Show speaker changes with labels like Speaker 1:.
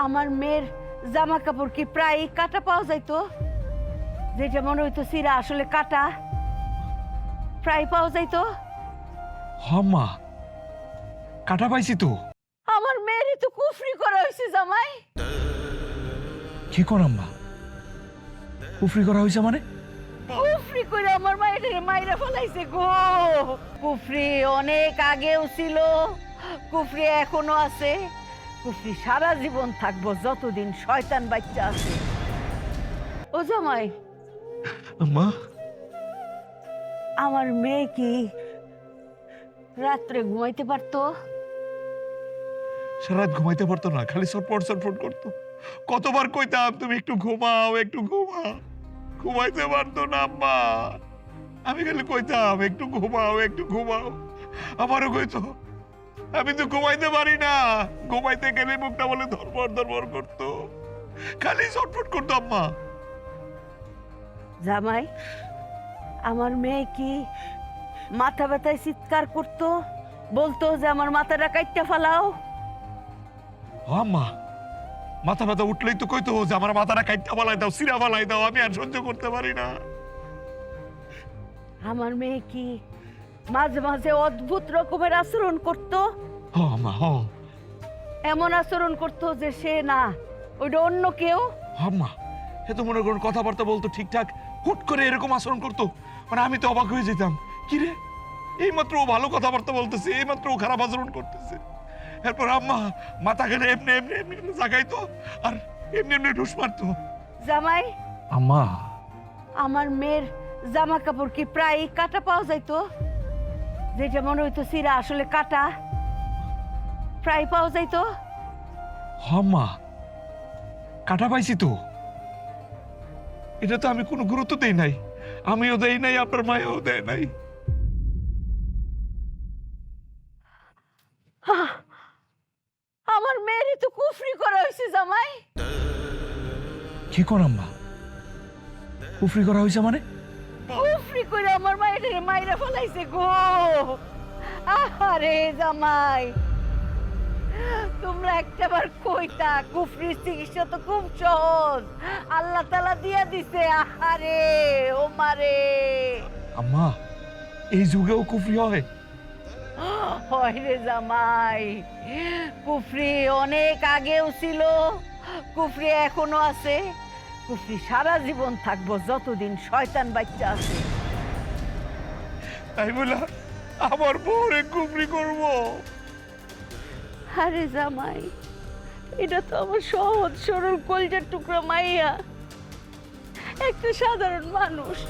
Speaker 1: আমার মেয়ের জামা কাপড় কি প্রায় কাটা পাওয়া যাইতো? যেটা মনে হইতো সিরা আসলে কাটা প্রায় পাওয়া যাইতো।
Speaker 2: মা, কাটা পাইছি তো।
Speaker 1: আমার মেয়েরই তো কুফরি করা হয়েছে জামাই।
Speaker 2: কি করাম মা? কুফরি করা হয়েছে মানে?
Speaker 1: কুফরি করে আমার মায়ের মাইরা ফেলাইছে গো। কুফরি অনেক আগেও ছিল, কুফরি এখনো আছে, কুফরি সারা জীবন থাকবো যতদিন শয়তান বাচ্চা আছে। ও জামাই,
Speaker 2: মা,
Speaker 1: আমার মেয়ে কি রাত্রে ঘুমাইতে পারতো?
Speaker 2: সারাত ঘুমাইতে পারতো না, খালি ছটফট করতো। কতবার কইতাম তুমি একটু ঘুমাও, একটু ঘুমাও, ঘুমাইতে পারতো না আম্মা। আমি খালি কইতাম একটু ঘুমাও, একটু ঘুমাও। আমারও কইতো আমি তো ঘুমাইতে পারি না। ঘুমাইতে গেলে মুখটা বলে ধরপড় করতো, খালি ছটফট করতো আম্মা।
Speaker 1: জামাই, আমার মেয়ে কি মাথা ব্যথায় চিৎকার করতো, বলতো যে আমার মাথাটা কাইটটা ফেলাও?
Speaker 2: আম্মা, মাথা ব্যথা উঠলেই তো কইতো যে আমার মাথাটা কাইটটা ফালাই দাও, সিরা ফালাই দাও, আমি আর সহ্য করতে পারি না।
Speaker 1: আমার মেয়ে কি মাঝে মাঝে অদ্ভুত রকমের আচরণ করতো?
Speaker 2: আম্মা,
Speaker 1: এমন আচরণ করতো যে সে না, ওইটা অন্য কেউ।
Speaker 2: আম্মা, এ তো মনে করুন কথাবার্তা বলতো ঠিকঠাক, হুট করে এরকম আচরণ করতো, মানে আমি তো অবাক হয়ে যেতাম। কি রে, এইমাত্র ও ভালো কথাবার্তা বলতেছে, এইমাত্র ও খারাপ আচরণ করতেছে। এরপর আম্মা মাথা খেলে এমনি এমনি এমনি এমনি জাগাইতো আর এমনি এমনি ঢুস মারতো।
Speaker 1: জামাই,
Speaker 2: আম্মা,
Speaker 1: আমার মেয়ের জামা কাপড় কি প্রায় কাটা পাওয়া যাইতো? যেটা মনে হইতো সিরা আসলে কাটা প্রায় পাওয়া যাইতো।
Speaker 2: আম্মা, কাটা পাইছি তো। এটা তো আমি কোনো গুরুত্ব দেই নাই, আমিও দেই নাই, আপনার মায়েও দেয় নাই।
Speaker 1: আমার মেয়েরই তো কুফরি করা হয়েছে জামাই।
Speaker 2: কি করাম মা? কুফরি করা হয়েছে মানে?
Speaker 1: কুফরি করে আমার মায়ের মাইরা ফেলাইছে গো। আরে জামাই, তোমরা একটাবার কইতা কুফরির চিকিৎসা তো খুব সহজ, আল্লাহ তাআলা দিয়া দিছে। আরে ও মারে,
Speaker 2: আম্মা, এই যুগেও কুফরি হয়?
Speaker 1: হয় রে জামাই, কুফরি অনেক আগেও ছিল, কুফরি এখনো আছে, কুফরি সারা জীবন থাকবো যতদিন শয়তান বাচ্চা আছে।
Speaker 2: তাই বলা আমার বউরে কুফরি করব?
Speaker 1: আরে জামাই, এটা তো আমার সহজ সরল কলজার টুকরা মাইয়া, একটা সাধারণ মানুষ।